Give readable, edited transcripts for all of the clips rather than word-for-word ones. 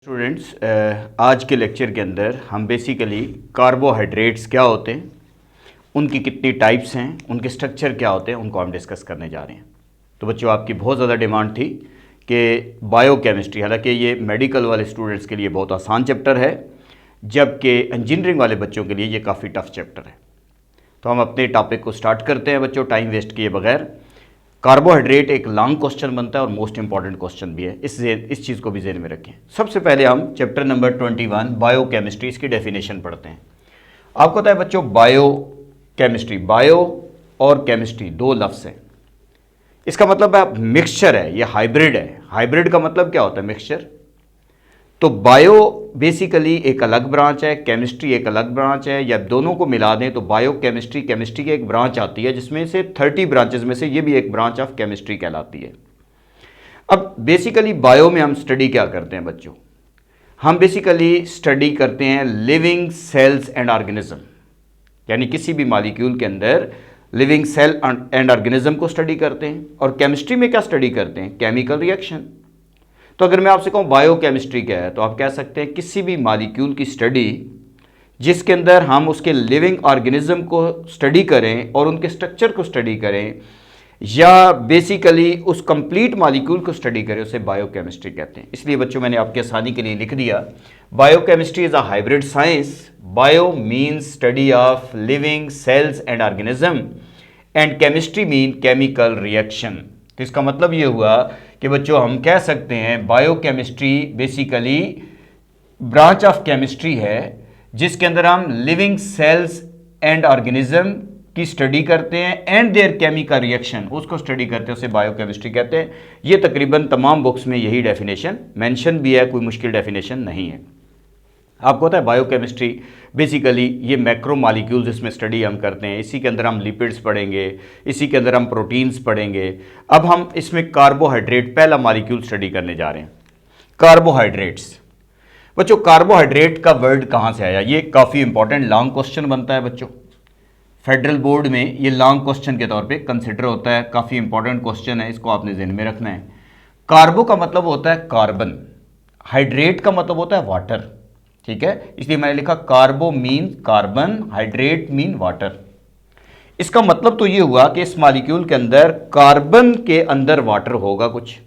Students, आज के lecture के अंदर हम बेसिकली कार्बोहाइड्रेट्स क्या होते हैं, उनकी कितनी टाइप्स हैं, उनके स्ट्रक्चर क्या होते हैं, उनको हम डिस्कस करने जा रहे हैं। तो बच्चों, आपकी बहुत ज़्यादा डिमांड थी कि बायोकेमिस्ट्री, हालांकि ये मेडिकल वाले स्टूडेंट्स के लिए बहुत आसान चैप्टर है, जबकि इंजीनियरिंग वाले बच्चों के लिए ये काफ़ी टफ चैप्टर है। तो हम अपने टॉपिक को स्टार्ट करते हैं बच्चों, टाइम वेस्ट किए बगैर। कार्बोहाइड्रेट एक लॉन्ग क्वेश्चन बनता है और मोस्ट इंपॉर्टेंट क्वेश्चन भी है, इस चीज़ को भी ज़हन में रखें। सबसे पहले हम चैप्टर नंबर 21 बायोकेमिस्ट्री, इसकी डेफिनेशन पढ़ते हैं। आपको पता है बच्चों, बायोकेमिस्ट्री, बायो और केमिस्ट्री दो लफ्ज़ हैं। इसका मतलब है मिक्सचर है, ये हाइब्रिड है। हाइब्रिड का मतलब क्या होता है? मिक्सचर। तो बायो बेसिकली एक अलग ब्रांच है, केमिस्ट्री एक अलग ब्रांच है, या दोनों को मिला दें तो बायो केमिस्ट्री केमिस्ट्री की एक ब्रांच आती है, जिसमें से 30 ब्रांचेस में से ये भी एक ब्रांच ऑफ केमिस्ट्री कहलाती है। अब बेसिकली बायो में हम स्टडी क्या करते हैं बच्चों? हम बेसिकली स्टडी करते हैं लिविंग सेल्स एंड ऑर्गेनिज्म, यानी किसी भी मॉलिक्यूल के अंदर लिविंग सेल एंड ऑर्गेनिज्म को स्टडी करते हैं। और केमिस्ट्री में क्या स्टडी करते हैं? Chemical reaction. तो अगर मैं आपसे कहूँ बायोकेमिस्ट्री क्या है, तो आप कह सकते हैं किसी भी मॉलिक्यूल की स्टडी जिसके अंदर हम उसके लिविंग ऑर्गेनिज्म को स्टडी करें और उनके स्ट्रक्चर को स्टडी करें, या बेसिकली उस कंप्लीट मॉलिक्यूल को स्टडी करें, उसे बायोकेमिस्ट्री कहते हैं। इसलिए बच्चों, मैंने आपकी आसानी के लिए लिख दिया, biochemistry is a hybrid science. Bio means study of living cells and organism and chemistry mean chemical reaction. तो इसका मतलब ये हुआ कि बच्चों, हम कह सकते हैं biochemistry basically branch of chemistry है, जिसके अंदर हम लिविंग सेल्स एंड ऑर्गेनिज्म की स्टडी करते हैं एंड देयर केमिकल रिएक्शन, उसको स्टडी करते हैं, उसे बायोकेमिस्ट्री कहते हैं। ये तकरीबन तमाम बुक्स में यही डेफिनेशन मेंशन भी है, कोई मुश्किल डेफिनेशन नहीं है। आपको पता है बायोकेमिस्ट्री बेसिकली ये मैक्रो मॉलिक्यूल्स इसमें स्टडी हम करते हैं। इसी के अंदर हम लिपिड्स पढ़ेंगे, इसी के अंदर हम प्रोटीन्स पढ़ेंगे। अब हम इसमें कार्बोहाइड्रेट पहला मॉलिक्यूल स्टडी करने जा रहे हैं, कार्बोहाइड्रेट्स। बच्चों, कार्बोहाइड्रेट का वर्ड कहाँ से आया? ये काफ़ी इंपॉर्टेंट लॉन्ग क्वेश्चन बनता है बच्चों। फेडरल बोर्ड में ये लॉन्ग क्वेश्चन के तौर पे कंसिडर होता है, काफ़ी इंपॉर्टेंट क्वेश्चन है, इसको आपने ज़हन में रखना है। कार्बो का मतलब होता है कार्बन, हाइड्रेट का मतलब होता है वाटर, ठीक है? इसलिए मैंने लिखा carbo mean carbon, hydrate mean water. इसका मतलब तो ये हुआ कि इस मॉलिक्यूल के अंदर कार्बन के अंदर वाटर होगा कुछ।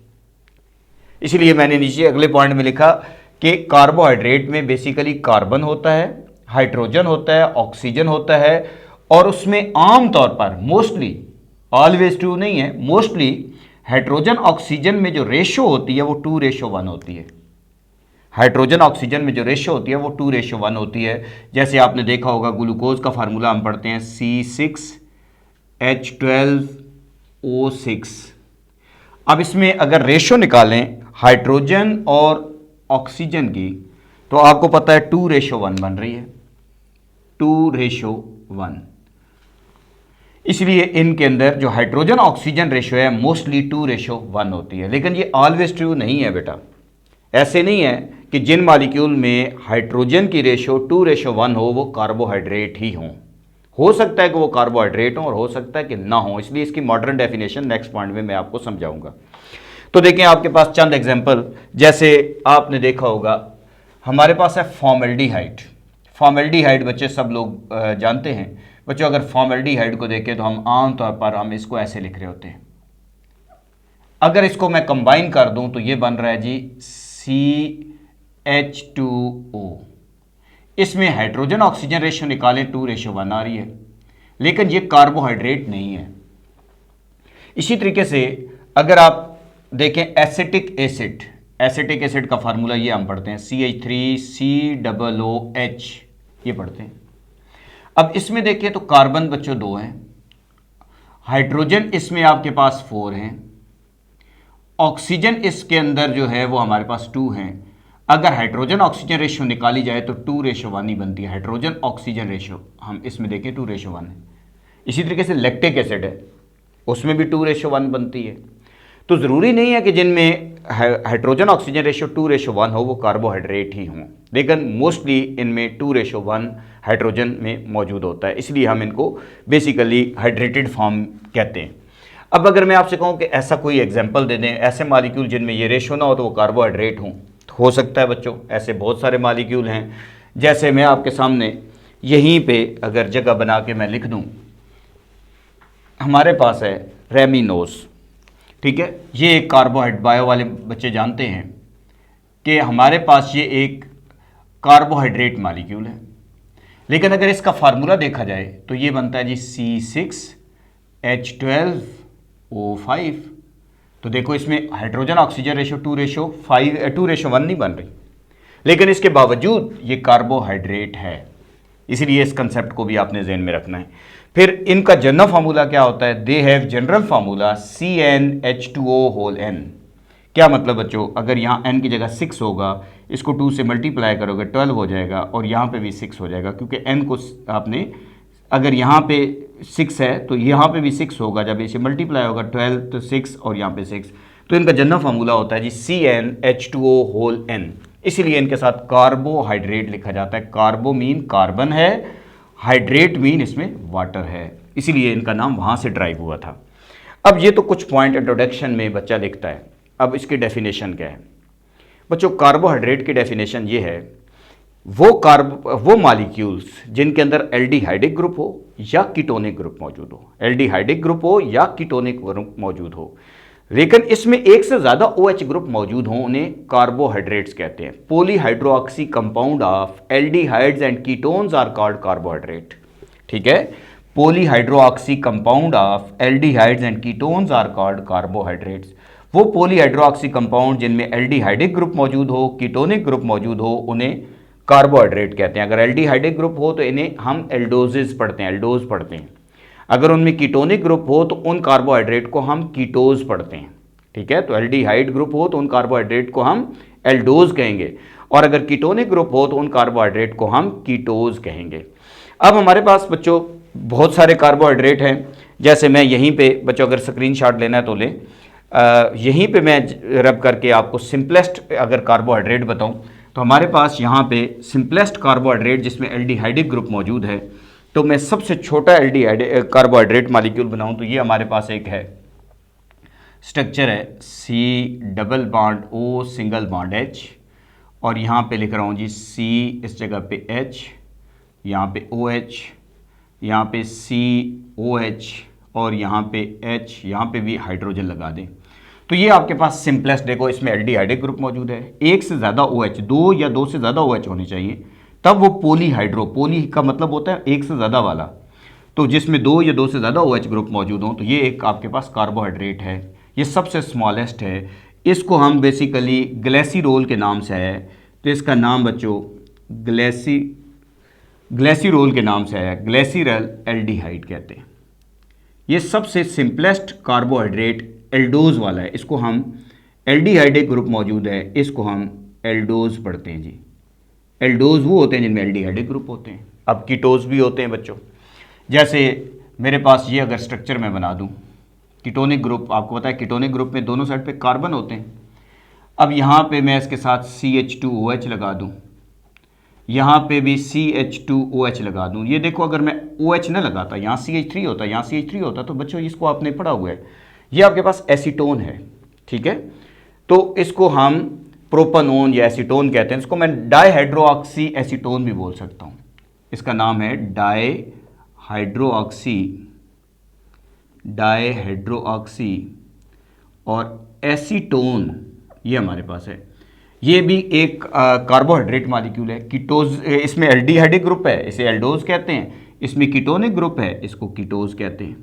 इसलिए मैंने नीचे अगले पॉइंट में लिखा कि कार्बोहाइड्रेट में बेसिकली कार्बन होता है, हाइड्रोजन होता है, ऑक्सीजन होता है, और उसमें आमतौर पर मोस्टली, ऑलवेज ट्रू नहीं है, मोस्टली हाइड्रोजन ऑक्सीजन में जो रेशो होती है वो 2:1 होती है। हाइड्रोजन ऑक्सीजन में जो रेशो होती है वो 2:1 होती है। जैसे आपने देखा होगा, ग्लूकोज का फार्मूला हम पढ़ते हैं C6H12O6। अब इसमें अगर रेशो निकालें हाइड्रोजन और ऑक्सीजन की, तो आपको पता है 2:1 बन रही है, 2:1। इसलिए इनके अंदर जो हाइड्रोजन ऑक्सीजन रेशो है मोस्टली 2:1 होती है। लेकिन ये ऑलवेज ट्रू नहीं है बेटा। ऐसे नहीं है कि जिन मॉलिक्यूल में हाइड्रोजन की रेशो 2:1 हो वो कार्बोहाइड्रेट ही हो सकता है कि वो कार्बोहाइड्रेट हो और हो सकता है कि ना हो। इसलिए इसकी मॉडर्न डेफिनेशन नेक्स्ट पॉइंट में मैं आपको समझाऊंगा। तो देखें, आपके पास चंद एग्जांपल, जैसे आपने देखा होगा हमारे पास है फॉर्मेल्डिहाइड। फॉर्मेल्डिहाइड बच्चे सब लोग जानते हैं। बच्चों, अगर फॉर्मेल्डिहाइड को देखें तो हम आमतौर पर हम इसको ऐसे लिख रहे होते हैं। अगर इसको मैं कंबाइन कर दूं तो ये बन रहा है जी CH2O। इसमें हाइड्रोजन ऑक्सीजन रेशो निकालें 2:1 आ रही है, लेकिन ये कार्बोहाइड्रेट नहीं है। इसी तरीके से अगर आप देखें एसिटिक एसिड, एसिटिक एसिड का फार्मूला ये हम पढ़ते हैं CH3COOH, ये पढ़ते हैं। अब इसमें देखिए तो कार्बन बच्चों 2 हैं, हाइड्रोजन इसमें आपके पास 4 हैं, ऑक्सीजन इसके अंदर जो है वो हमारे पास 2 हैं। अगर हाइड्रोजन ऑक्सीजन रेशो निकाली जाए तो 2:1 ही बनती है। हाइड्रोजन ऑक्सीजन रेशो हम इसमें देखें 2:1 है। इसी तरीके से लैक्टिक एसिड है, उसमें भी 2:1 बनती है। तो ज़रूरी नहीं है कि जिनमें हाइड्रोजन ऑक्सीजन रेशो 2:1 हो वो कार्बोहाइड्रेट ही हों, लेकिन मोस्टली इनमें 2:1 हाइड्रोजन में मौजूद होता है। इसलिए हम इनको बेसिकली हाइड्रेटेड फॉर्म कहते हैं। अब अगर मैं आपसे कहूं कि ऐसा कोई एग्जांपल दे दें, ऐसे मॉलिक्यूल जिनमें ये रेशो ना हो तो वो कार्बोहाइड्रेट हों, हो सकता है बच्चों, ऐसे बहुत सारे मालिक्यूल हैं। जैसे मैं आपके सामने यहीं पे अगर जगह बना के मैं लिख दूं, हमारे पास है रेमिनोज, ठीक है, ये एक कार्बोहाइड्रेट, बायो वाले बच्चे जानते हैं कि हमारे पास ये एक कार्बोहाइड्रेट मालिक्यूल है। लेकिन अगर इसका फार्मूला देखा जाए तो ये बनता है जी C6H12O5। तो देखो इसमें हाइड्रोजन ऑक्सीजन रेशो 2:1 नहीं बन रही, लेकिन इसके बावजूद ये कार्बोहाइड्रेट है। इसलिए इस कंसेप्ट को भी आपने ज़हन में रखना है। फिर इनका जनरल फार्मूला क्या होता है? They have general formula CnH2O(n). क्या मतलब बच्चों, अगर यहाँ n की जगह 6 होगा, इसको 2 से मल्टीप्लाई करोगे 12 हो जाएगा, और यहाँ पे भी 6 हो जाएगा, क्योंकि n को आपने, अगर यहाँ पे 6 है तो यहाँ पे भी 6 होगा, जब इसे मल्टीप्लाई होगा 12 तो 6 और यहाँ पे 6। तो इनका जनरल फार्मूला होता है जी CnH2O(n). इसीलिए इनके साथ कार्बोहाइड्रेट लिखा जाता है। कार्बो मीन कार्बन है, हाइड्रेट मीन इसमें वाटर है, इसीलिए इनका नाम वहाँ से ड्राइव हुआ था। अब ये तो कुछ पॉइंट इंट्रोडक्शन में बच्चा लिखता है। अब इसकी डेफिनेशन क्या है बच्चों? कार्बोहाइड्रेट की डेफिनेशन ये है, वो मॉलिक्यूल्स जिनके अंदर एल्डिहाइडिक ग्रुप हो या कीटोनिक ग्रुप मौजूद हो, एल्डिहाइडिक ग्रुप हो या कीटोनिक ग्रुप मौजूद हो, लेकिन इसमें एक से ज़्यादा OH ग्रुप मौजूद हो, उन्हें कार्बोहाइड्रेट्स कहते हैं। Polyhydroxy compound of aldehydes and ketones are called carbohydrate, ठीक है। Polyhydroxy compound of aldehydes and ketones are called carbohydrates. वो पॉलीहाइड्रोऑक्सी कंपाउंड जिनमें एल्डिहाइडिक ग्रुप मौजूद हो, कीटोनिक ग्रुप मौजूद हो, उन्हें कार्बोहाइड्रेट कहते हैं। अगर एल्डिहाइडिक ग्रुप हो तो इन्हें हम एल्डोजेस पढ़ते हैं, एल्डोज पढ़ते हैं। अगर उनमें कीटोनिक ग्रुप हो तो उन कार्बोहाइड्रेट को हम कीटोज पढ़ते हैं, ठीक है। तो एल्डिहाइड ग्रुप हो तो उन कार्बोहाइड्रेट को हम एल्डोज कहेंगे, और अगर कीटोनिक ग्रुप हो तो उन कार्बोहाइड्रेट को हम कीटोज कहेंगे। अब हमारे पास बच्चों बहुत सारे कार्बोहाइड्रेट हैं। जैसे मैं यहीं पे बच्चों, अगर स्क्रीनशॉट लेना है तो लें, यहीं पे मैं रब करके आपको सिंपलेस्ट अगर कार्बोहाइड्रेट बताऊं तो हमारे पास यहाँ पे सिंपलेस्ट कार्बोहाइड्रेट जिसमें एल्डिहाइडिक ग्रुप मौजूद है, तो मैं सबसे छोटा एल्डिहाइड कार्बोहाइड्रेट मॉलिक्यूल बनाऊं तो ये हमारे पास एक है, स्ट्रक्चर है C+O≦H, और यहाँ पे लिख रहा हूँ जी C इस जगह पे H, यहाँ पे OH, यहाँ पे COH, और यहाँ पे H, यहाँ पे भी हाइड्रोजन लगा दें। तो ये आपके पास सिंपलेस्ट, देखो इसमें एल्डिहाइडिक ग्रुप मौजूद है, एक से ज़्यादा OH, 2 या 2 से ज़्यादा OH होने चाहिए, तब वो पॉलीहाइड्रो, पॉली का मतलब होता है एक से ज़्यादा वाला, तो जिसमें 2 या 2 से ज़्यादा OH ग्रुप मौजूद हों, तो ये एक आपके पास कार्बोहाइड्रेट है। ये सबसे स्मॉलेस्ट है, इसको हम बेसिकली ग्लिसरॉल के नाम से है, तो इसका नाम बच्चों ग्लिसरॉल के नाम से है, ग्लिसरॉल एल्डिहाइड कहते हैं। ये सबसे सिंपलेस्ट कार्बोहाइड्रेट एल्डोज वाला है, इसको हम, एल्डिहाइडिक ग्रुप मौजूद है, इसको हम एल्डोज पढ़ते हैं जी। एल्डोज वो होते हैं जिनमें एल्डिहाइडिक ग्रुप होते हैं। अब कीटोज भी होते हैं बच्चों। जैसे मेरे पास ये अगर स्ट्रक्चर मैं बना दूं, कीटोनिक ग्रुप, आपको पता है कीटोनिक ग्रुप में दोनों साइड पे कार्बन होते हैं। अब यहाँ पे मैं इसके साथ CH2OH लगा दूं, यहाँ पे भी CH2OH लगा दूं। ये देखो अगर मैं OH ना लगाता, यहाँ CH3 होता, यहाँ CH3 होता, तो बच्चों इसको आपने पढ़ा हुआ है, ये आपके पास एसीटोन है, ठीक है। तो इसको हम प्रोपानोन या एसीटोन कहते हैं। इसको मैं डाईहाइड्रोऑक्सी एसीटोन भी बोल सकता हूँ। इसका नाम है डाईहाइड्रोऑक्सी और एसीटोन, ये हमारे पास है। ये भी एक कार्बोहाइड्रेट मॉलिक्यूल है। कीटोज, इसमें एल्डिहाइडिक ग्रुप है, इसे एल्डोज कहते हैं। इसमें कीटोनिक ग्रुप है, इसको कीटोज कहते हैं।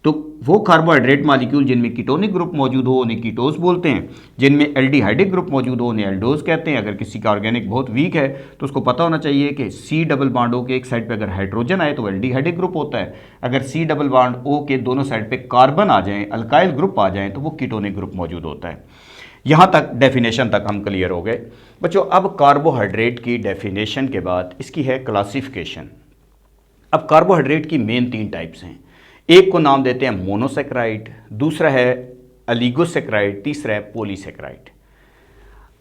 तो वो कार्बोहाइड्रेट मॉलिक्यूल जिनमें कीटोनिक ग्रुप मौजूद हो उन्हें कीटोज बोलते हैं, जिनमें एल्डिहाइडिक ग्रुप मौजूद हो उन्हें एल्डोज कहते हैं। अगर किसी का ऑर्गेनिक बहुत वीक है तो उसको पता होना चाहिए कि C डबल बॉन्ड O के एक साइड पे अगर हाइड्रोजन आए तो एल्डिहाइडिक ग्रुप होता है, अगर C डबल बॉन्ड O के दोनों साइड पे कार्बन आ जाएं, अल्काइल ग्रुप आ जाएं, तो वो कीटोनिक ग्रुप मौजूद होता है। यहाँ तक डेफिनेशन तक हम क्लियर हो गए बच्चों। अब कार्बोहाइड्रेट की डेफिनेशन के बाद इसकी है क्लासिफिकेशन। अब कार्बोहाइड्रेट की मेन 3 टाइप्स हैं। एक को नाम देते हैं मोनोसेक्राइड, दूसरा है अलिगोसेक्राइड, तीसरा है पॉलीसेक्राइड।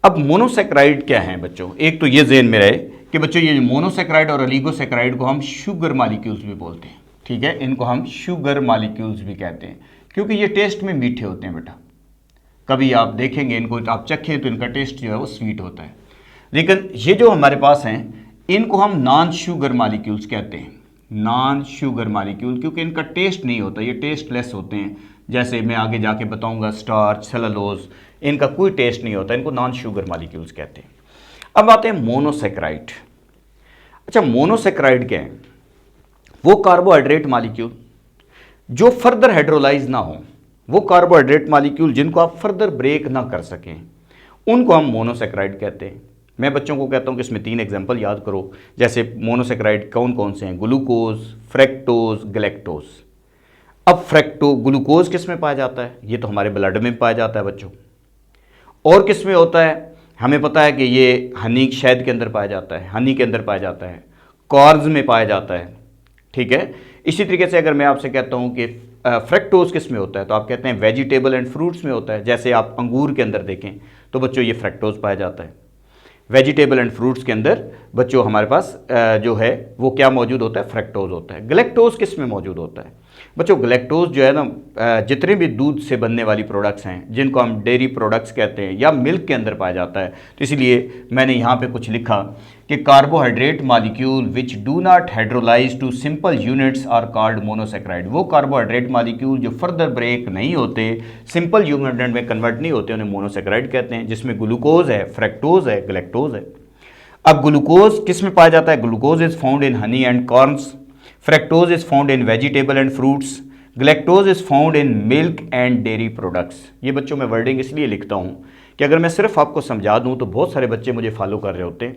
अब मोनोसेक्राइड क्या है बच्चों? एक तो ये ज़हन में रहे कि बच्चों ये मोनोसेक्राइड और अलिगोसेक्राइड को हम शुगर मॉलिक्यूल्स भी बोलते हैं, ठीक है। इनको हम शुगर मॉलिक्यूल्स भी कहते हैं क्योंकि ये टेस्ट में मीठे होते हैं बेटा, कभी आप देखेंगे इनको, आप चखें तो इनका टेस्ट जो है वो स्वीट होता है। लेकिन ये जो हमारे पास हैं इनको हम नॉन शुगर मालिक्यूल्स कहते हैं, नॉन शुगर मालिक्यूल, क्योंकि इनका टेस्ट नहीं होता, ये टेस्टलेस होते हैं। जैसे मैं आगे जाके बताऊंगा स्टार्च, सेलुलोज, इनका कोई टेस्ट नहीं होता, इनको नॉन शुगर मालिक्यूल्स कहते हैं। अब आते हैं मोनोसेक्राइड। अच्छा, मोनोसेक्राइड क्या है? वो कार्बोहाइड्रेट मालिक्यूल जो फर्दर हाइड्रोलाइज ना हो, वो कार्बोहाइड्रेट मालिक्यूल जिनको आप फर्दर ब्रेक ना कर सकें, उनको हम मोनोसेक्राइड कहते हैं। मैं बच्चों को कहता हूं कि इसमें 3 एग्जांपल याद करो। जैसे मोनोसेक्राइड कौन कौन से हैं? Glucose, fructose, galactose. अब ग्लूकोज किस में पाया जाता है? ये तो हमारे ब्लड में पाया जाता है बच्चों। और किस में होता है? हमें पता है कि ये हनी, शहद के अंदर पाया जाता है, हनी के अंदर पाया जाता है, कॉर्न्स में पाया जाता है, ठीक है। इसी तरीके से अगर मैं आपसे कहता हूं कि फ्रैक्टोज किस में होता है, तो आप कहते हैं वेजिटेबल एंड फ्रूट्स में होता है। जैसे आप अंगूर के अंदर देखें तो बच्चों ये फ्रैक्टोज पाया जाता है। वेजिटेबल एंड फ्रूट्स के अंदर बच्चों हमारे पास जो है वो क्या मौजूद होता है? फ्रैक्टोज होता है। गैलेक्टोज किस में मौजूद होता है? बच्चों गैलेक्टोज जो है ना, जितने भी दूध से बनने वाली प्रोडक्ट्स हैं जिनको हम डेयरी प्रोडक्ट्स कहते हैं या मिल्क के अंदर पाया जाता है, तो इसलिए मैंने यहाँ पे कुछ लिखा कि carbohydrate molecule which do not hydrolyse to simple units are called monosaccharide. वो कार्बोहाइड्रेट मालिक्यूल जो फर्दर ब्रेक नहीं होते, सिंपल यूनिट में कन्वर्ट नहीं होते, उन्हें मोनोसेक्राइड कहते हैं, जिसमें ग्लूकोज है, फ्रैक्टोज है, गैलेक्टोज है। अब ग्लूकोज किस में पाया जाता है? Glucose is found in honey and corns, fructose is found in vegetable and fruits, galactose is found in milk and dairy products. ये बच्चों में वर्डिंग इसलिए लिखता हूँ कि अगर मैं सिर्फ आपको समझा दूँ तो बहुत सारे बच्चे मुझे फॉलो कर रहे होते हैं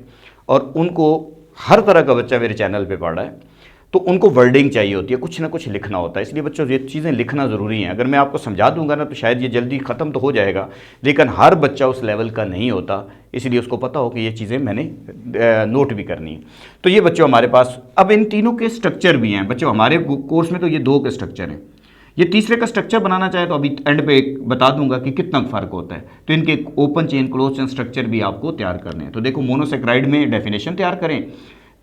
और उनको हर तरह का बच्चा मेरे चैनल पे पढ़ रहा है, तो उनको वर्डिंग चाहिए होती है, कुछ ना कुछ लिखना होता है। इसलिए बच्चों ये चीज़ें लिखना ज़रूरी हैं। अगर मैं आपको समझा दूंगा ना तो शायद ये जल्दी ख़त्म तो हो जाएगा, लेकिन हर बच्चा उस लेवल का नहीं होता, इसलिए उसको पता हो कि ये चीज़ें मैंने नोट भी करनी है। तो ये बच्चों हमारे पास अब इन तीनों के स्ट्रक्चर भी हैं बच्चों। हमारे कोर्स में तो ये 2 के स्ट्रक्चर हैं। ये तीसरे का स्ट्रक्चर बनाना चाहे तो अभी एंड पे बता दूंगा कि कितना फ़र्क होता है। तो इनके open chain, close chain structure भी आपको तैयार करने हैं। तो देखो, मोनोसेक्राइड में डेफिनेशन तैयार करें,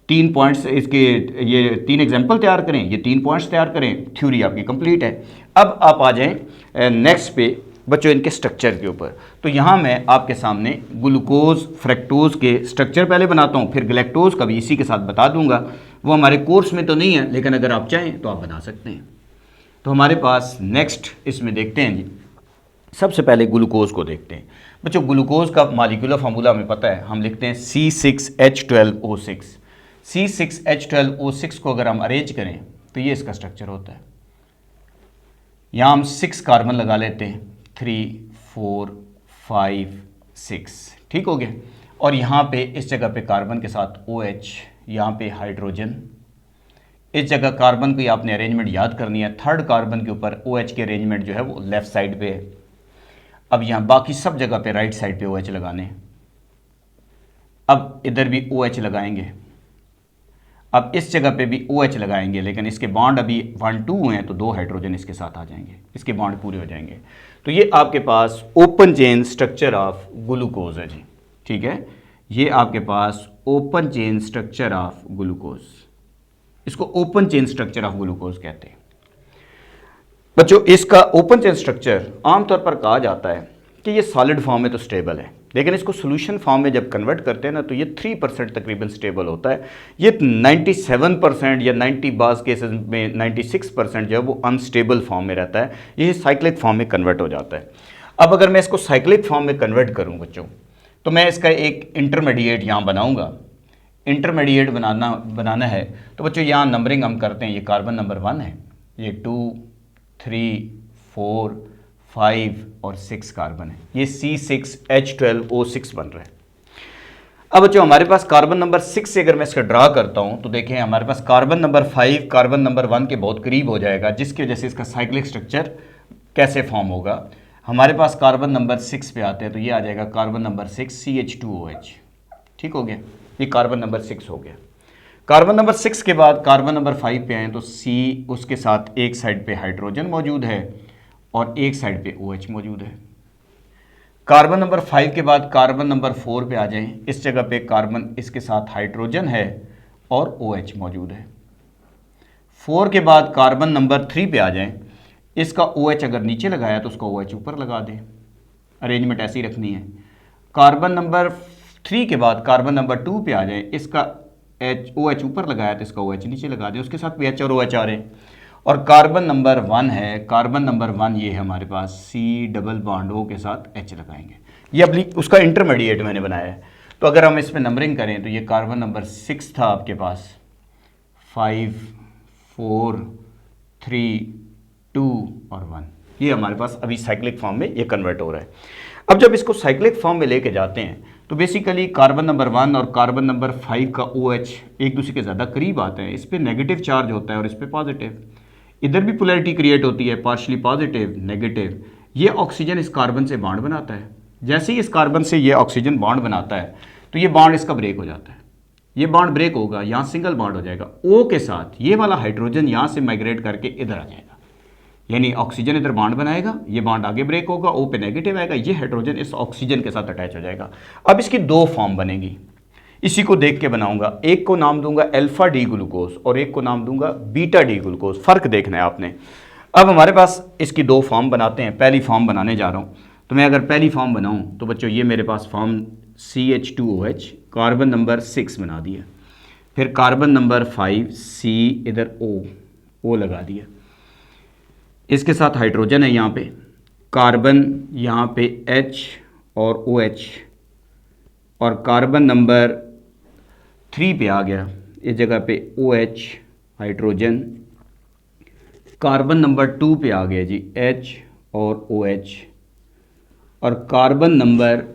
3 पॉइंट्स इसके, ये 3 एग्जाम्पल तैयार करें, ये 3 पॉइंट्स तैयार करें, थ्योरी आपकी कंप्लीट है। अब आप आ जाएं नेक्स्ट पे बच्चों इनके स्ट्रक्चर के ऊपर। तो यहाँ मैं आपके सामने ग्लूकोज, फ्रैक्टोज के स्ट्रक्चर पहले बनाता हूँ, फिर गैलेक्टोज का भी इसी के साथ बता दूंगा। वो हमारे कोर्स में तो नहीं है, लेकिन अगर आप चाहें तो आप बना सकते हैं। तो हमारे पास नेक्स्ट इसमें देखते हैं जी, सबसे पहले ग्लूकोज को देखते हैं। बच्चों ग्लूकोज का मालिक्यूलर फार्मूला हमें पता है, हम लिखते हैं C6H12O6। C6H12O6 को अगर हम अरेंज करें तो ये इसका स्ट्रक्चर होता है। यहाँ हम 6 कार्बन लगा लेते हैं, 3, 4, 5, 6, ठीक हो गया। और यहाँ पे इस जगह पे कार्बन के साथ OH, यहाँ पे हाइड्रोजन, इस जगह कार्बन की आपने अरेंजमेंट याद करनी है। 3rd कार्बन के ऊपर OH की अरेंजमेंट जो है वो लेफ्ट साइड पे है। अब यहाँ बाकी सब जगह पे राइट साइड पे OH लगाने। अब इधर भी OH लगाएंगे, अब इस जगह पे भी OH लगाएंगे, लेकिन इसके बॉन्ड अभी 1, 2 हैं तो 2 हाइड्रोजन इसके साथ आ जाएंगे, इसके बॉन्ड पूरे हो जाएंगे। तो ये आपके पास open chain structure of glucose है जी, ठीक है। ये आपके पास open chain structure of glucose, इसको open chain structure of glucose कहते हैं। बच्चों इसका ओपन चेन स्ट्रक्चर आमतौर पर कहा जाता है कि ये सॉलिड फॉर्म में तो स्टेबल है, लेकिन इसको सॉल्यूशन फॉर्म में जब कन्वर्ट करते हैं ना तो ये 3% तकरीबन स्टेबल होता है। ये 97% या 90 बाज़ केसेस में 96% जो है वो अनस्टेबल फॉर्म में रहता है, ये साइक्लिक फॉर्म में कन्वर्ट हो जाता है। अब अगर मैं इसको साइक्लिक फॉर्म में कन्वर्ट करूँ बच्चों, तो मैं इसका एक इंटरमीडिएट यहाँ बनाऊँगा। इंटरमीडिएट बनाना है तो बच्चों यहाँ नंबरिंग हम करते हैं। ये कार्बन नंबर 1 है, ये 2, 3, 4, 5 और 6 कार्बन है, ये C6H12O6 बन रहा है। अब बच्चों हमारे पास कार्बन नंबर 6 से अगर मैं इसका ड्रा करता हूँ तो देखें हमारे पास कार्बन नंबर 5 कार्बन नंबर 1 के बहुत करीब हो जाएगा, जिसकी वजह से इसका साइक्लिक स्ट्रक्चर कैसे फॉर्म होगा। हमारे पास कार्बन नंबर 6 पे आते हैं तो ये आ जाएगा कार्बन नंबर 6 CH2OH, ठीक हो गया। ये कार्बन नंबर 6 हो गया। कार्बन नंबर 6 के बाद कार्बन नंबर 5 पे आए तो C, उसके साथ एक साइड पे हाइड्रोजन मौजूद है और एक साइड पे OH मौजूद है। कार्बन नंबर 5 के बाद कार्बन नंबर 4 पे आ जाएं, इस जगह पे कार्बन, इसके साथ हाइड्रोजन है और OH मौजूद है। 4 के बाद कार्बन नंबर 3 पे आ जाएं, इसका OH अगर नीचे लगाया तो उसका OH ऊपर लगा दें। अरेंजमेंट ऐसी रखनी है। कार्बन नंबर 3 के बाद कार्बन नंबर 2 पे आ जाए, इसका OH ऊपर लगाया तो इसका OH नीचे लगा दें, उसके साथ भी H और OH आ रहे हैं। और कार्बन नंबर 1 है, कार्बन नंबर 1 ये है हमारे पास, C डबल बॉन्ड O के साथ H लगाएंगे। ये अपनी उसका इंटरमीडिएट मैंने बनाया है। तो अगर हम इसमें नंबरिंग करें तो ये कार्बन नंबर 6 था आपके पास, 5 4 3 2 और 1। ये हमारे पास अभी साइक्लिक फॉर्म में ये कन्वर्ट हो रहा है। अब जब इसको साइक्लिक फॉर्म में लेके जाते हैं तो बेसिकली कार्बन नंबर 1 और कार्बन नंबर 5 का OH एक दूसरे के ज़्यादा करीब आते हैं। इस पर नेगेटिव चार्ज होता है और इस पर पॉजिटिव। इधर भी पोलैरिटी क्रिएट होती है, पार्शली पॉजिटिव नेगेटिव। ये ऑक्सीजन इस कार्बन से बॉन्ड बनाता है। जैसे ही इस कार्बन से ये ऑक्सीजन बॉन्ड बनाता है तो ये बॉन्ड इसका ब्रेक हो जाता है। ये बॉन्ड ब्रेक होगा, यहाँ सिंगल बॉन्ड हो जाएगा। O के साथ ये वाला हाइड्रोजन यहाँ से माइग्रेट करके इधर आ जाएगा, यानी ऑक्सीजन इधर बॉन्ड बनाएगा, ये बॉन्ड आगे ब्रेक होगा, O पे नेगेटिव आएगा, ये हाइड्रोजन इस ऑक्सीजन के साथ अटैच हो जाएगा। अब इसकी 2 फॉर्म बनेगी, इसी को देख के बनाऊंगा। एक को नाम दूंगा अल्फा डी ग्लूकोज और एक को नाम दूंगा बीटा डी ग्लूकोज। फर्क देखना है आपने। अब हमारे पास इसकी 2 फॉर्म बनाते हैं। पहली फॉर्म बनाने जा रहा हूँ, तो मैं अगर पहली फॉर्म बनाऊँ तो बच्चों ये मेरे पास फॉर्म CH2OH, कार्बन नंबर 6 बना दिया, फिर कार्बन नंबर 5 C इधर O लगा दिया, इसके साथ हाइड्रोजन है यहाँ पे, कार्बन यहाँ पे H और OH, और कार्बन नंबर 3 पे आ गया, इस जगह पे OH हाइड्रोजन, कार्बन नंबर 2 पे आ गया जी H और OH, और कार्बन नंबर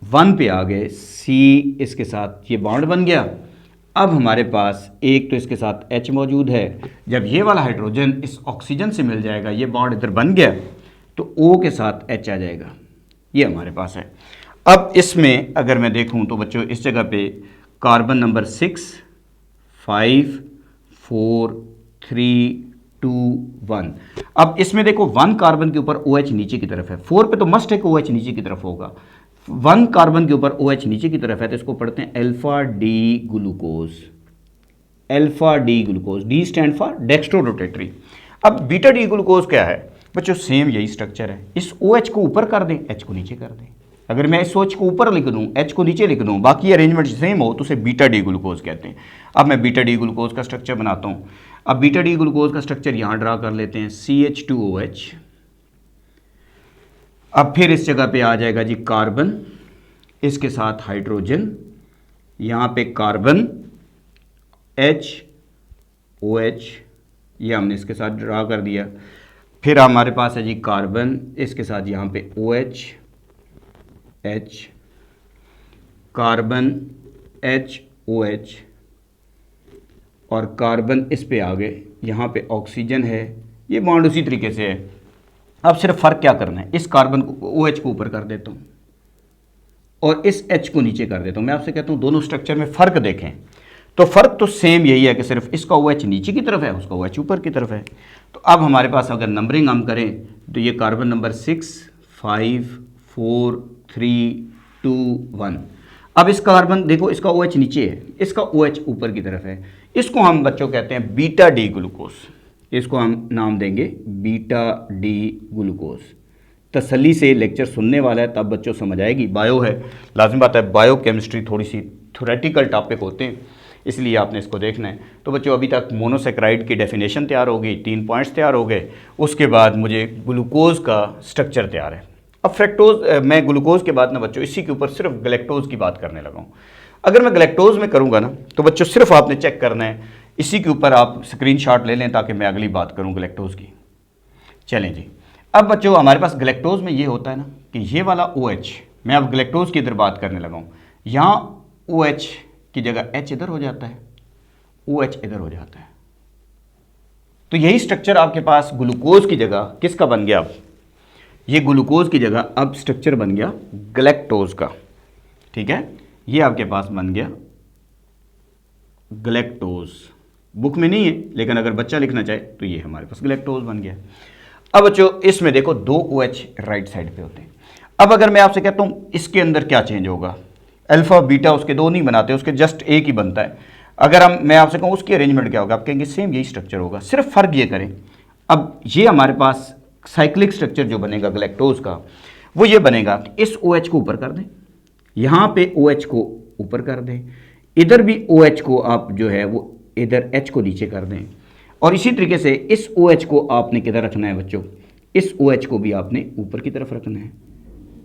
1 पे आ गए C, इसके साथ ये बॉन्ड बन गया। अब हमारे पास एक तो इसके साथ H मौजूद है। जब ये वाला हाइड्रोजन इस ऑक्सीजन से मिल जाएगा, ये बॉन्ड इधर बन गया, तो O के साथ H आ जाएगा। ये हमारे पास है। अब इसमें अगर मैं देखूं तो बच्चों इस जगह पे कार्बन नंबर 6 5 4 3 2 1। अब इसमें देखो 1 कार्बन के ऊपर OH नीचे की तरफ है, 4 पे तो मस्ट है कि OH नीचे की तरफ होगा। 1 कार्बन के ऊपर OH नीचे की तरफ है, तो इसको पढ़ते हैं alpha D glucose. Alpha D glucose, D stand for dextro rotatory. अब बीटा डी ग्लूकोज क्या है बच्चों? सेम यही स्ट्रक्चर है। इस OH को ऊपर कर दें, H को नीचे कर दें। अगर मैं इस OH को ऊपर लिख दूं, H को नीचे लिख दूं, बाकी अरेंजमेंट सेम हो, तो उसे बीटा डी ग्लूकोज कहते हैं। अब मैं बीटा डी ग्लूकोज का स्ट्रक्चर बनाता हूं। अब बीटा डी ग्लूकोज का स्ट्रक्चर यहां ड्रा कर लेते हैं, CH2OH। अब फिर इस जगह पे आ जाएगा जी कार्बन, इसके साथ हाइड्रोजन, यहाँ पे कार्बन H OH, ये हमने इसके साथ ड्रा कर दिया। फिर हमारे पास है जी कार्बन, इसके साथ यहाँ पे OH H, carbon H OH, और कार्बन इस पे आ गए, यहाँ पे ऑक्सीजन है, ये बॉन्ड उसी तरीके से है। अब सिर्फ फ़र्क क्या करना है, इस कार्बन को OH को ऊपर कर देता हूँ और इस H को नीचे कर देता हूँ। मैं आपसे कहता हूँ दोनों स्ट्रक्चर में फ़र्क देखें, तो फ़र्क तो सेम यही है कि सिर्फ इसका OH नीचे की तरफ है, उसका OH ऊपर की तरफ है। तो अब हमारे पास अगर नंबरिंग हम करें तो ये कार्बन नंबर 6 5 4 3 2 1। अब इस कार्बन देखो, इसका OH नीचे है, इसका OH ऊपर की तरफ है। इसको हम बच्चों कहते हैं बीटा डी ग्लूकोज। इसको हम नाम देंगे बीटा डी ग्लूकोज। तसल्ली से लेक्चर सुनने वाला है तब बच्चों समझ आएगी। बायो है, लाजिम बात है, बायो केमिस्ट्री थोड़ी सी थ्योरेटिकल टॉपिक होते हैं, इसलिए आपने इसको देखना है। तो बच्चों अभी तक मोनोसेक्राइड की डेफिनेशन तैयार हो गई, 3 पॉइंट्स तैयार हो गए। उसके बाद मुझे ग्लूकोज का स्ट्रक्चर तैयार है। अब फ्रैक्टोज, मैं ग्लूकोज के बाद ना बच्चों इसी के ऊपर सिर्फ गलेक्टोज की बात करने लगा हूँ। अगर मैं गलेक्टोज में करूँगा ना तो बच्चों सिर्फ आपने चेक करना है, इसी के ऊपर आप स्क्रीनशॉट ले लें ताकि मैं अगली बात करूँ गलेक्टोज की। चलें जी, अब बच्चों हमारे पास गलेक्टोज में ये होता है ना कि ये वाला OH, मैं अब गलेक्टोज की इधर बात करने लगा हूँ। यहाँ OH की जगह H इधर हो जाता है, OH इधर हो जाता है। तो यही स्ट्रक्चर आपके पास ग्लूकोज की जगह किसका बन गया? अब ये ग्लूकोज की जगह अब स्ट्रक्चर बन गया गलेक्टोज का। ठीक है, ये आपके पास बन गया गलेक्टोज। बुक में नहीं है, लेकिन अगर बच्चा लिखना चाहे तो ये हमारे पास गलेक्टोज बन गया। अब बच्चों इसमें देखो 2 OH राइट साइड पे होते हैं। अब अगर मैं आपसे कहता हूँ इसके अंदर क्या चेंज होगा, अल्फा बीटा उसके 2 नहीं बनाते, उसके जस्ट एक ही बनता है। अगर मैं आपसे कहूँ उसकी अरेंजमेंट क्या होगा, आप कहेंगे सेम यही स्ट्रक्चर होगा, सिर्फ फ़र्क ये करें। अब ये हमारे पास साइक्लिक स्ट्रक्चर जो बनेगा गलेक्टोज का, वो ये बनेगा, इस OH को ऊपर कर दें, यहाँ पे OH को ऊपर कर दें, इधर भी OH को आप जो है वो इधर H को नीचे कर दें, और इसी तरीके से इस OH को आपने किधर रखना है बच्चों, इस OH को भी आपने ऊपर की तरफ रखना है,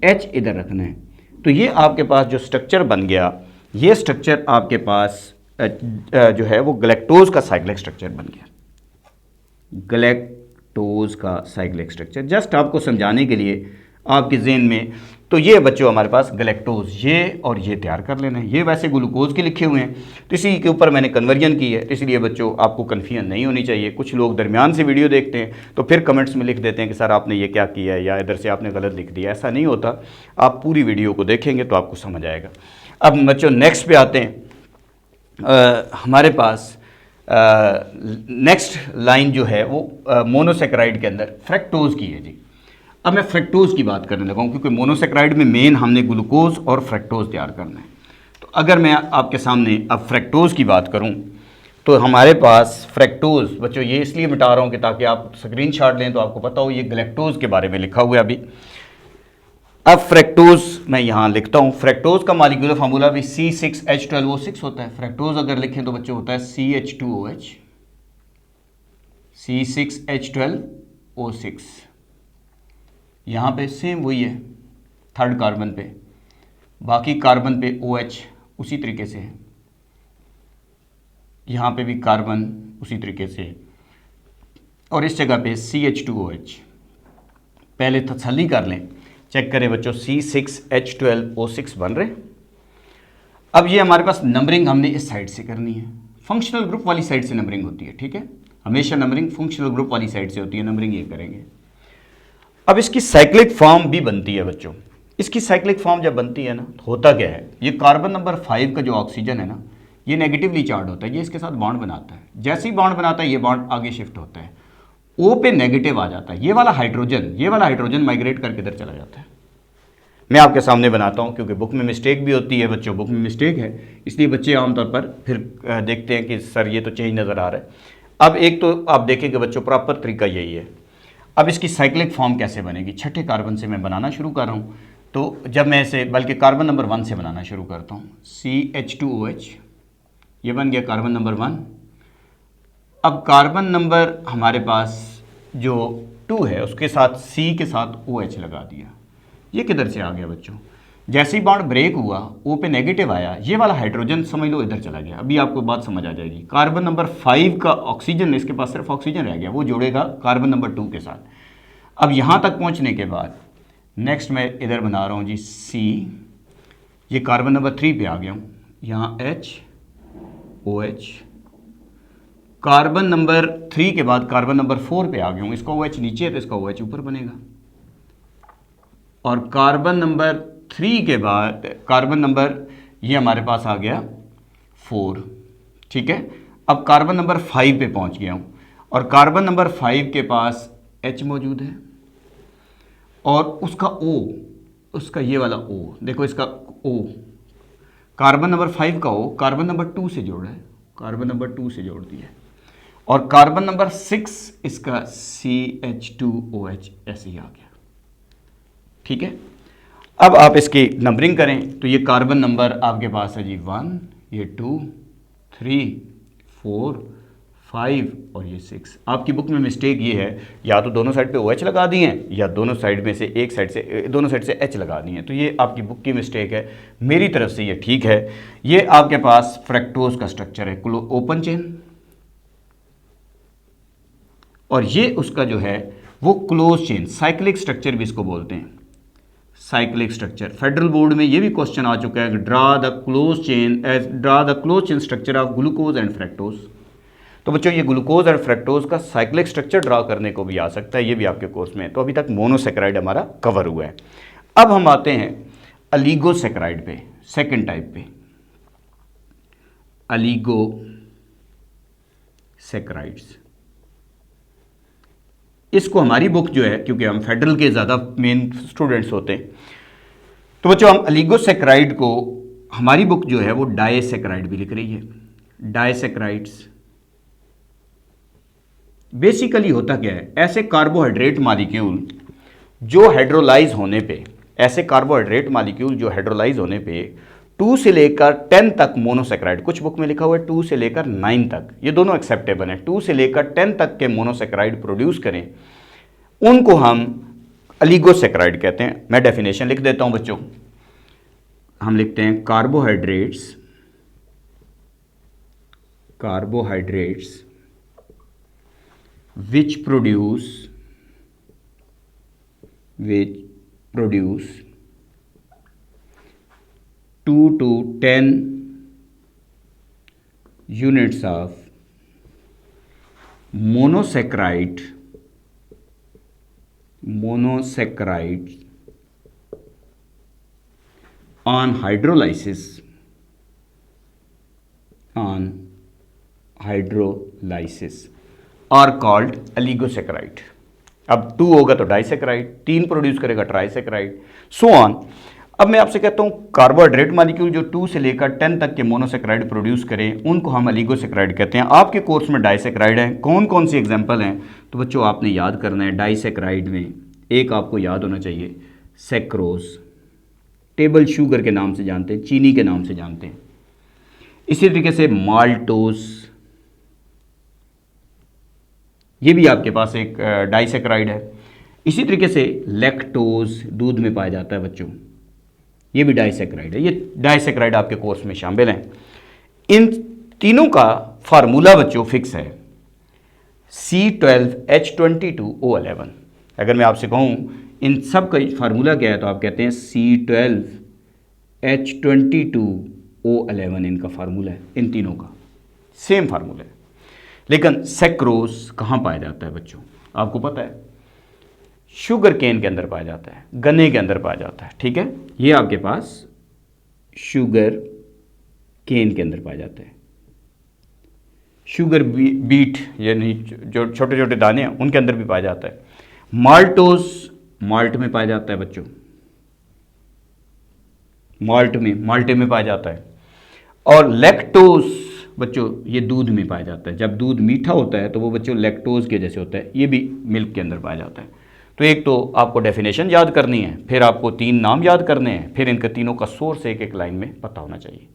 H इधर रखना है। तो ये आपके पास जो स्ट्रक्चर बन गया, ये स्ट्रक्चर आपके पास जो है वो गैलेक्टोज का साइक्लिक स्ट्रक्चर बन गया, गैलेक्टोज का साइक्लिक स्ट्रक्चर। जस्ट आपको समझाने के लिए आपके ज़हन में, तो ये बच्चों हमारे पास गैलेक्टोज, ये और ये तैयार कर लेना है। ये वैसे ग्लूकोज के लिखे हुए हैं, तो इसी के ऊपर मैंने कन्वर्जन की है, इसलिए बच्चों आपको कन्फ्यूजन नहीं होनी चाहिए। कुछ लोग दरमियान से वीडियो देखते हैं तो फिर कमेंट्स में लिख देते हैं कि सर आपने ये क्या किया है, या इधर से आपने गलत लिख दिया। ऐसा नहीं होता, आप पूरी वीडियो को देखेंगे तो आपको समझ आएगा। अब बच्चों नेक्स्ट पे आते हैं। हमारे पास नेक्स्ट लाइन जो है वो मोनोसेक्राइड के अंदर फ्रक्टोज की है जी। अब मैं फ्रक्टोज की बात करने लगा हूँ, क्योंकि मोनोसेक्राइड में मेन हमने ग्लूकोज और फ्रक्टोज तैयार करना है। तो अगर मैं आपके सामने अब फ्रक्टोज की बात करूँ तो हमारे पास फ्रक्टोज बच्चों, ये इसलिए मिटा रहा हूँ कि ताकि आप स्क्रीनशॉट लें तो आपको पता हो ये गैलेक्टोज के बारे में लिखा हुआ है अभी। अब फ्रक्टोज मैं यहाँ लिखता हूँ, फ्रक्टोज का मॉलिक्यूलर फार्मूला भी C6H12O6 होता है। फ्रक्टोज अगर लिखें तो बच्चों होता है CH2OH, C6H12O6। यहाँ पे सेम वही है, थर्ड कार्बन पे, बाकी कार्बन पे OH उसी तरीके से है, यहाँ पे भी कार्बन उसी तरीके से है, और इस जगह पे CH2OH। पहले तसल्ली कर लें, चेक करें बच्चों, C6H12O6 बन रहे। अब ये हमारे पास नंबरिंग हमने इस साइड से करनी है, फंक्शनल ग्रुप वाली साइड से नंबरिंग होती है, ठीक है। हमेशा नंबरिंग फंक्शनल ग्रुप वाली साइड से होती है, नंबरिंग ये करेंगे। अब इसकी साइक्लिक फॉर्म भी बनती है बच्चों। इसकी साइक्लिक फॉर्म जब बनती है ना, तो होता क्या है, ये कार्बन नंबर 5 का जो ऑक्सीजन है ना, ये नेगेटिवली चार्ज होता है, ये इसके साथ बॉन्ड बनाता है। जैसे ही बॉन्ड बनाता है ये बॉन्ड आगे शिफ्ट होता है, O पे नेगेटिव आ जाता है, ये वाला हाइड्रोजन माइग्रेट करके इधर चला जाता है। मैं आपके सामने बनाता हूँ, क्योंकि बुक में मिस्टेक भी होती है बच्चों, बुक में मिस्टेक है, इसलिए बच्चे आमतौर पर फिर देखते हैं कि सर ये तो चेंज नज़र आ रहा है। अब एक तो आप देखेंगे बच्चों, प्रॉपर तरीका यही है। अब इसकी साइक्लिक फॉर्म कैसे बनेगी, छठे कार्बन से मैं बनाना शुरू कर रहा हूँ। तो जब मैं इसे बल्कि कार्बन नंबर 1 से बनाना शुरू करता हूँ, CH2OH, ये बन गया कार्बन नंबर 1। अब कार्बन नंबर हमारे पास जो 2 है उसके साथ C के साथ OH लगा दिया। ये किधर से आ गया बच्चों, जैसे ही बॉन्ड ब्रेक हुआ O पे नेगेटिव आया, ये वाला हाइड्रोजन समझ लो इधर चला गया। अभी आपको बात समझ आ जाएगी। कार्बन नंबर 5 का ऑक्सीजन, इसके पास सिर्फ ऑक्सीजन रह गया, वो जोड़ेगा कार्बन नंबर 2 के साथ। अब यहाँ तक पहुँचने के बाद नेक्स्ट मैं इधर बना रहा हूँ जी C, ये कार्बन नंबर 3 पे आ गया हूँ, यहाँ HOH। कार्बन नंबर 3 के बाद कार्बन नंबर 4 पे आ गया हूँ, इसका OH नीचे है तो इसका OH ऊपर बनेगा। और कार्बन नंबर 3 के बाद कार्बन नंबर ये हमारे पास आ गया 4, ठीक है। अब कार्बन नंबर 5 पे पहुंच गया हूँ, और कार्बन नंबर 5 के पास H मौजूद है, और उसका O, उसका ये वाला O देखो, इसका O कार्बन नंबर 5 का O कार्बन नंबर 2 से जोड़ा है, कार्बन नंबर 2 से जोड़ दिया, और कार्बन नंबर 6 इसका CH2OH ऐसे ही आ गया, ठीक है। अब आप इसकी नंबरिंग करें तो ये कार्बन नंबर आपके पास है जी 1, ये 2, 3, 4, 5 और ये 6। आपकी बुक में मिस्टेक ये है, या तो दोनों साइड पे OH लगा दिए हैं, या दोनों साइड में से एक साइड से, दोनों साइड से H लगा दिए हैं। तो ये आपकी बुक की मिस्टेक है, मेरी तरफ से ये ठीक है। ये आपके पास फ्रक्टोज का स्ट्रक्चर है, ओपन चेन, और ये उसका जो है वो क्लोज चेन, साइक्लिक स्ट्रक्चर भी इसको बोलते हैं, साइक्लिक स्ट्रक्चर। फेडरल बोर्ड में ये भी क्वेश्चन आ चुका है कि draw the close chain structure of glucose and fructose. तो बच्चों ये ग्लूकोज और फ्रक्टोज का साइक्लिक स्ट्रक्चर ड्रा करने को भी आ सकता है, ये भी आपके कोर्स में है। तो अभी तक मोनोसेक्राइड हमारा कवर हुआ है। अब हम आते हैं अलीगोसेक्राइड पे, सेकेंड टाइप पे, अलीगोसेक्राइड्स। इसको हमारी बुक जो है, क्योंकि हम फेडरल के ज़्यादा मेन स्टूडेंट्स होते हैं, तो बच्चों हम अलीगोसेक्राइड को, हमारी बुक जो है वो डायसेक्राइड भी लिख रही है। डायसेक्राइड्स बेसिकली होता क्या है, ऐसे कार्बोहाइड्रेट मॉलिक्यूल जो हाइड्रोलाइज होने पे ऐसे कार्बोहाइड्रेट मॉलिक्यूल जो हाइड्रोलाइज होने पे 2 से लेकर 10 तक मोनोसेक्राइड, कुछ बुक में लिखा हुआ है 2 से लेकर 9 तक, ये दोनों एक्सेप्टेबल हैं, 2 से लेकर 10 तक के मोनोसेक्राइड प्रोड्यूस करें, उनको हम अलिगोसेक्राइड कहते हैं। मैं डेफिनेशन लिख देता हूं बच्चों, हम लिखते हैं carbohydrates which produce 2 to 10 units of monosaccharides on hydrolysis are called oligosaccharide. अब 2 होगा तो डाइसेक्राइड, 3 प्रोड्यूस करेगा ट्राइसेक्राइड, सो ऑन। अब मैं आपसे कहता हूं कार्बोहाइड्रेट मॉलिक्यूल जो 2 से लेकर 10 तक के मोनोसेक्राइड प्रोड्यूस करें उनको हम अलिगोसेक्राइड कहते हैं। आपके कोर्स में डाइसेक्राइड है, कौन कौन सी एग्जांपल हैं तो बच्चों आपने याद करना है। डाइसेक्राइड में एक आपको याद होना चाहिए सेक्रोज, टेबल शुगर के नाम से जानते हैं, चीनी के नाम से जानते हैं। इसी तरीके से माल्टोज, ये भी आपके पास एक डाइसेक्राइड है। इसी तरीके से लैक्टोज दूध में पाया जाता है बच्चों, ये भी डाइसेक्राइड है। ये डाइसेक्राइड आपके कोर्स में शामिल हैं। इन तीनों का फार्मूला बच्चों फिक्स है C12H22O11। अगर मैं आपसे कहूं इन सब का फार्मूला क्या है तो आप कहते हैं C12H22O11 इनका फार्मूला है, इन तीनों का सेम फार्मूला है। लेकिन सेक्रोज कहाँ पाया जाता है बच्चों, आपको पता है? शुगर केन के अंदर पाया जाता है, गन्ने के अंदर पाया जाता है, ठीक है। ये आपके पास शुगर केन के अंदर पाया जाता है। शुगर बीट यानी जो छोटे छोटे दाने हैं उनके अंदर भी पाया जाता है। माल्टोज माल्ट में पाया जाता है बच्चों, माल्टे में पाया जाता है। और लैक्टोज बच्चों ये दूध में पाया जाता है। जब दूध मीठा होता है तो वो बच्चों लैक्टोज के जैसे होता है, ये भी मिल्क के अंदर पाया जाता है। तो एक तो आपको डेफिनेशन याद करनी है, फिर आपको 3 नाम याद करने हैं, फिर इनके तीनों का सोर्स एक एक लाइन में पता होना चाहिए।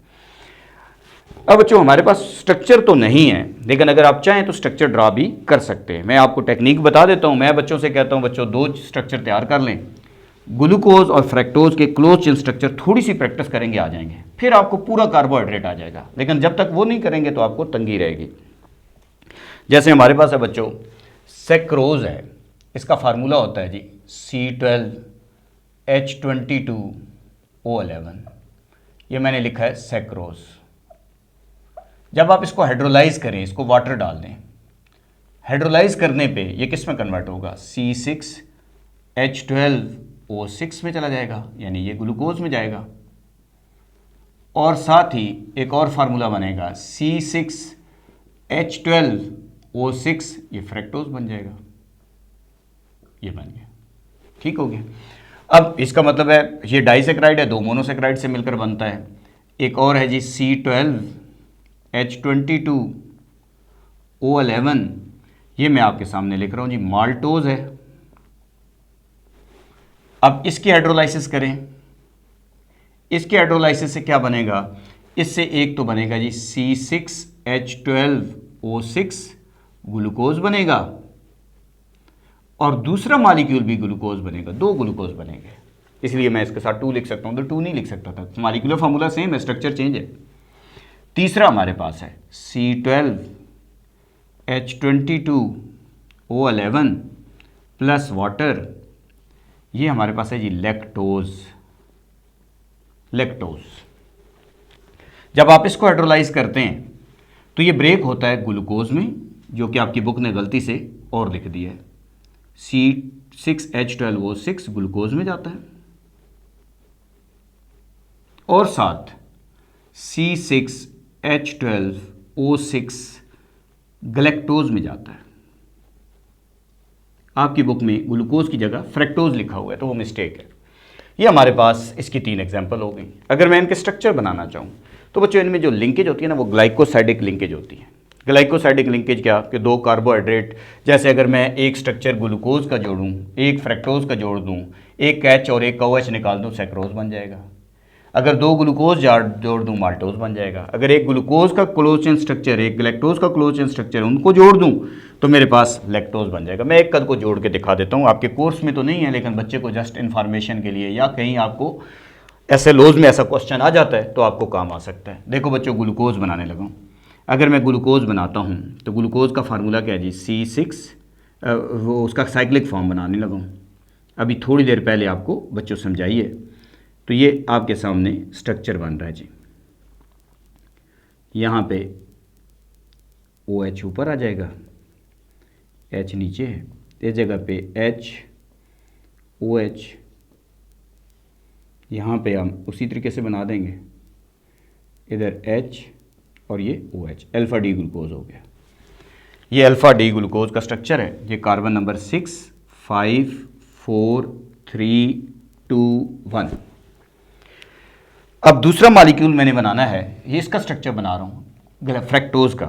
अब बच्चों हमारे पास स्ट्रक्चर तो नहीं है, लेकिन अगर आप चाहें तो स्ट्रक्चर ड्रा भी कर सकते हैं। मैं आपको टेक्निक बता देता हूं। मैं बच्चों से कहता हूं बच्चों 2 स्ट्रक्चर तैयार कर लें, ग्लूकोज और फ्रैक्टोज के क्लोज चेन स्ट्रक्चर थोड़ी सी प्रैक्टिस करेंगे आ जाएंगे, फिर आपको पूरा कार्बोहाइड्रेट आ जाएगा। लेकिन जब तक वो नहीं करेंगे तो आपको तंगी रहेगी। जैसे हमारे पास है बच्चों सेक्रोज है, इसका फार्मूला होता है जी C12H22O11, ये मैंने लिखा है सेक्रोज। जब आप इसको हाइड्रोलाइज करें, इसको वाटर डाल दें, हाइड्रोलाइज करने पे ये किस में कन्वर्ट होगा? C6H12O6 में चला जाएगा, यानी ये ग्लूकोज में जाएगा। और साथ ही एक और फार्मूला बनेगा C6H12O6, ये फ्रैक्टोज बन जाएगा। ये बन गया, ठीक हो गया। अब इसका मतलब है ये डाइसेक्राइड है, 2 मोनोसेक्राइड से मिलकर बनता है। एक और है जी C12H22O11, ये मैं आपके सामने लिख रहा हूं जी, माल्टोज है। अब इसकी हाइड्रोलाइसिस करें, इसके हाइड्रोलाइसिस से क्या बनेगा? इससे एक तो बनेगा जी C6H12O6 ग्लूकोज बनेगा, और दूसरा मॉलिक्यूल भी ग्लूकोज बनेगा, 2 ग्लूकोज बनेंगे। इसलिए मैं इसके साथ 2 लिख सकता हूं, तो 2 नहीं लिख सकता था, मॉलिक्यूलर फार्मूला सेम है, स्ट्रक्चर चेंज है। तीसरा हमारे पास है C12H22O11 प्लस वाटर, ये हमारे पास है जी लैक्टोज। जब आप इसको हाइड्रोलाइज करते हैं तो ये ब्रेक होता है ग्लूकोज में, जो कि आपकी बुक ने गलती से और लिख दिया है। C6H12O6 ग्लूकोज में जाता है, और साथ C6H12O6 गलैक्टोज में जाता है। आपकी बुक में ग्लूकोज की जगह फ्रैक्टोज लिखा हुआ है, तो वो मिस्टेक है। ये हमारे पास इसकी 3 एग्जांपल हो गई। अगर मैं इनके स्ट्रक्चर बनाना चाहूँ तो बच्चों इनमें जो लिंकेज होती है ना, वो ग्लाइकोसाइडिक लिंकेज होती है। ग्लाइकोसाइडिक लिंकेज क्या कि दो कार्बोहाइड्रेट, जैसे अगर मैं एक स्ट्रक्चर ग्लूकोज का जोड़ूं, एक फ्रक्टोज का जोड़ दूं, एक एच और एक OH निकाल दूं, सैक्रोज बन जाएगा। अगर दो ग्लूकोज जोड़ दूं, माल्टोज बन जाएगा। अगर एक ग्लूकोज का क्लोज चेन स्ट्रक्चर, एक गैलेक्टोज का क्लोज चेन स्ट्रक्चर, उनको जोड़ दूं तो मेरे पास लैक्टोज बन जाएगा। मैं एक कद को जोड़ के दिखा देता हूं, आपके कोर्स में तो नहीं है, लेकिन बच्चे को जस्ट इन्फॉर्मेशन के लिए, या कहीं आपको ऐसे लोज में ऐसा क्वेश्चन आ जाता है तो आपको काम आ सकता है। देखो बच्चों, ग्लूकोज बनाने लगा हूं। अगर मैं ग्लूकोज बनाता हूं तो ग्लूकोज का फार्मूला क्या है जी, C6, वो उसका साइक्लिक फॉर्म बनाने लगा हूं। अभी थोड़ी देर पहले आपको बच्चों समझाइए। तो ये आपके सामने स्ट्रक्चर बन रहा है जी। यहाँ पे OH ऊपर आ जाएगा, H नीचे है, इस जगह पे H OH, यहाँ पे हम उसी तरीके से बना देंगे, इधर H और ये OH, अल्फा डी ग्लूकोज हो गया। ये अल्फा डी ग्लूकोज का स्ट्रक्चर है। ये कार्बन नंबर 6 5 4 3 2 1। अब दूसरा मॉलिक्यूल मैंने बनाना है, ये इसका स्ट्रक्चर बना रहा हूँ फ्रैक्टोज का।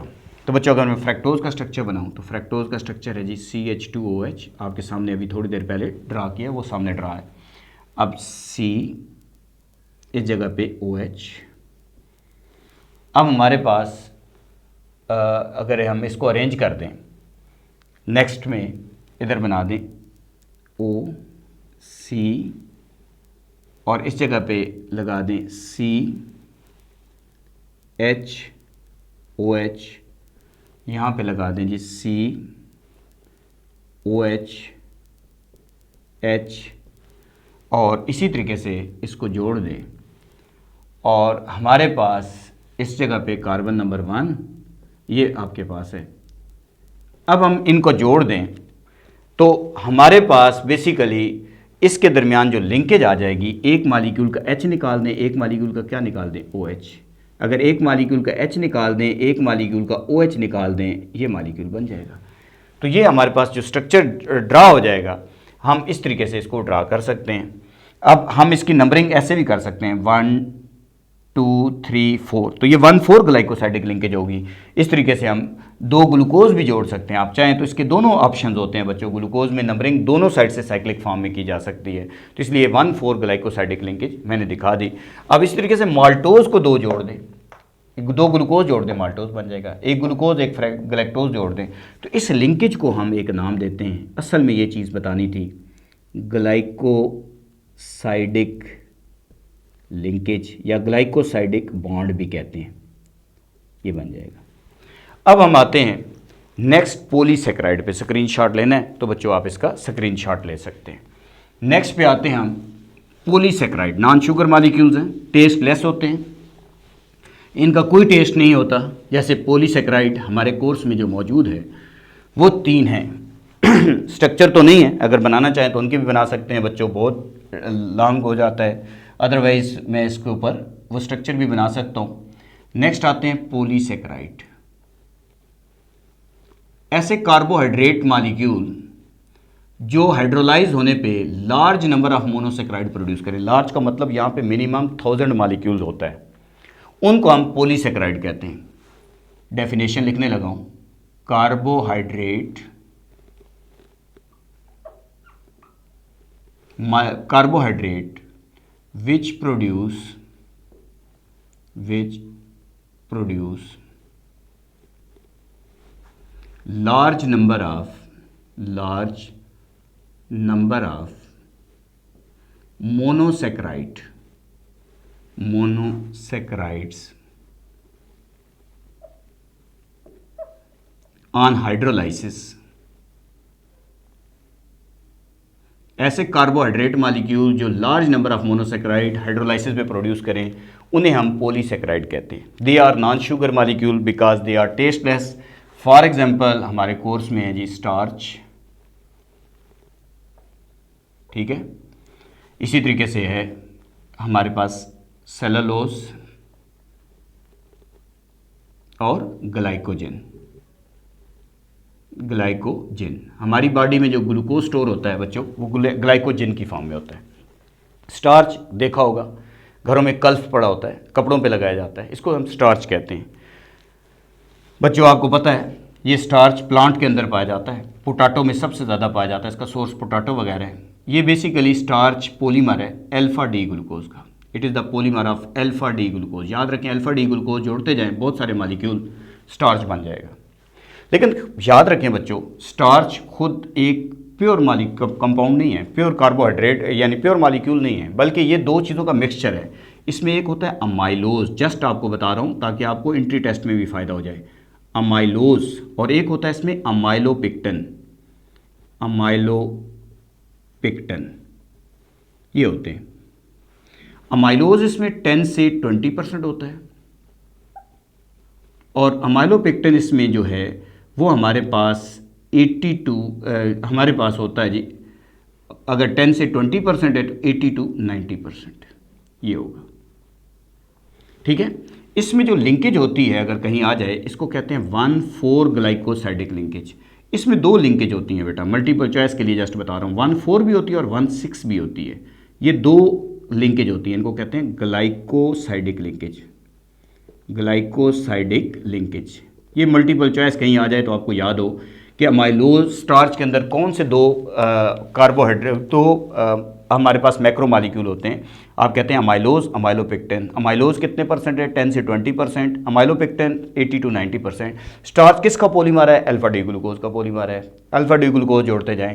तो बच्चों अगर मैं फ्रैक्टोज का स्ट्रक्चर बनाऊँ तो फ्रैक्टोज का स्ट्रक्चर है जी CH2OH, आपके सामने अभी थोड़ी देर पहले ड्रा किया, वो सामने ड्रा है। अब C, इस जगह पे OH। अब हमारे पास अगर हम इसको अरेंज कर दें, नेक्स्ट में इधर बना दें O C और इस जगह पे लगा दें C H OH, यहाँ पे लगा दें जी C OH H, और इसी तरीके से इसको जोड़ दें और हमारे पास इस जगह पे कार्बन नंबर 1 ये आपके पास है। अब हम इनको जोड़ दें तो हमारे पास बेसिकली इसके दरमियान जो लिंकेज आ जाएगी, एक मालिक्यूल का H निकाल दें, एक मालिक्यूल का क्या निकाल दें, OH। अगर एक मालिक्यूल का H निकाल दें, एक मालिक्यूल का OH निकाल दें, ये मालिक्यूल बन जाएगा। तो ये हमारे पास जो स्ट्रक्चर ड्रा हो जाएगा, हम इस तरीके से इसको ड्रा कर सकते हैं। अब हम इसकी नंबरिंग ऐसे भी कर सकते हैं 1 2 3 4, तो ये 1,4 ग्लाइकोसाइडिक लिंकेज होगी। इस तरीके से हम दो ग्लूकोज भी जोड़ सकते हैं। आप चाहें तो इसके दोनों ऑप्शंस होते हैं बच्चों, ग्लूकोज में नंबरिंग दोनों साइड से साइक्लिक फॉर्म में की जा सकती है। तो इसलिए 1,4 ग्लाइकोसाइडिक लिंकेज मैंने दिखा दी। अब इस तरीके से माल्टोज को दो जोड़ दें, दो ग्लूकोज जोड़ दें, माल्टोज बन जाएगा। एक ग्लूकोज एक गैलेक्टोज जोड़ दें, तो इस लिंकेज को हम एक नाम देते हैं। असल में ये चीज़ बतानी थी, ग्लाइकोसाइडिक लिंकेज या ग्लाइकोसाइडिक बॉन्ड भी कहते हैं, ये बन जाएगा। अब हम आते हैं नेक्स्ट पॉलीसेकेराइड पे। स्क्रीनशॉट लेना है तो बच्चों आप इसका स्क्रीनशॉट ले सकते हैं। नेक्स्ट पे आते हैं हम पॉलीसेकेराइड। नॉन शुगर मॉलिक्यूल्स हैं, टेस्ट लेस होते हैं, इनका कोई टेस्ट नहीं होता। जैसे पॉलीसेकेराइड हमारे कोर्स में जो मौजूद है वो 3 हैं। स्ट्रक्चर तो नहीं है, अगर बनाना चाहें तो उनके भी बना सकते हैं बच्चों, बहुत लॉन्ग हो जाता है, अदरवाइज मैं इसके ऊपर वो स्ट्रक्चर भी बना सकता हूँ। नेक्स्ट आते हैं पॉलीसेकेराइड। ऐसे कार्बोहाइड्रेट मॉलिक्यूल जो हाइड्रोलाइज होने पे large number of monosaccharide produce करें, लार्ज का मतलब यहाँ पे मिनिमम 1000 मॉलिक्यूल्स होता है, उनको हम पॉलीसेकेराइड कहते हैं। डेफिनेशन लिखने लगा हूँ, carbohydrate which produce large number of monosaccharides on hydrolysis। ऐसे कार्बोहाइड्रेट मॉलिक्यूल जो large number of monosaccharide hydrolysis में प्रोड्यूस करें, उन्हें हम पॉलीसेकेराइड कहते हैं। They are non sugar molecule because they are tasteless. For example हमारे कोर्स में है जी स्टार्च, ठीक है। इसी तरीके से है हमारे पास सेलुलोज और ग्लाइकोजन। हमारी बॉडी में जो ग्लूकोज स्टोर होता है बच्चों, वो ग्लाइकोजन की फॉर्म में होता है। स्टार्च देखा होगा, घरों में कल्फ पड़ा होता है, कपड़ों पे लगाया जाता है, इसको हम स्टार्च कहते हैं। बच्चों आपको पता है ये स्टार्च प्लांट के अंदर पाया जाता है, पोटाटो में सबसे ज़्यादा पाया जाता है, इसका सोर्स पोटाटो वगैरह है। ये बेसिकली स्टार्च पॉलीमर है अल्फा डी ग्लूकोज का। It is the polymer of alpha D glucose. याद रखें, अल्फा डी ग्लूकोज जोड़ते जाएं बहुत सारे मालिक्यूल, स्टार्च बन जाएगा। लेकिन याद रखें बच्चों, स्टार्च खुद एक प्योर कंपाउंड नहीं है, प्योर कार्बोहाइड्रेट यानी प्योर मालिक्यूल नहीं है, बल्कि ये दो चीज़ों का मिक्सचर है। इसमें एक होता है अमाइलोज, जस्ट आपको बता रहा हूँ ताकि आपको एंट्री टेस्ट में भी फ़ायदा हो जाए, अमाइलोज, और एक होता है इसमें अमाइलोपिक्टन। अमाइलोपिक्टन ये होते हैं। अमाइलोज इसमें 10 से 20% होता है, और अमाइलोपिक्टन इसमें जो है वो हमारे पास 82 हमारे पास होता है जी। अगर 10 से 20% है तो 80 to 90% ये होगा। ठीक है, इसमें जो लिंकेज होती है अगर कहीं आ जाए, इसको कहते हैं 1,4 ग्लाइकोसाइडिक लिंकेज। इसमें दो लिंकेज होती हैं बेटा, मल्टीपल चॉइस के लिए जस्ट बता रहा हूँ। 1,4 भी होती है और 1,6 भी होती है। ये दो लिंकेज होती हैं, इनको कहते हैं ग्लाइकोसाइडिक लिंकेज। ग्लाइकोसाइडिक लिंकेज, ये मल्टीपल चॉइस कहीं आ जाए तो आपको याद हो कि अमाइलोज स्टार्च के अंदर कौन से दो कार्बोहाइड्रेट, तो हमारे पास मैक्रो मॉलिक्यूल होते हैं। आप कहते हैं अमाइलोज, अमाइलोपिक्टन। अमाइलोज कितने परसेंट है? 10 से 20%। अमाइलोपिक्टन 80 to 90%। स्टार्च किसका पॉलीमर है? अल्फा डी ग्लूकोज का पॉलीमर है। अल्फा डी ग्लूकोज जोड़ते जाएं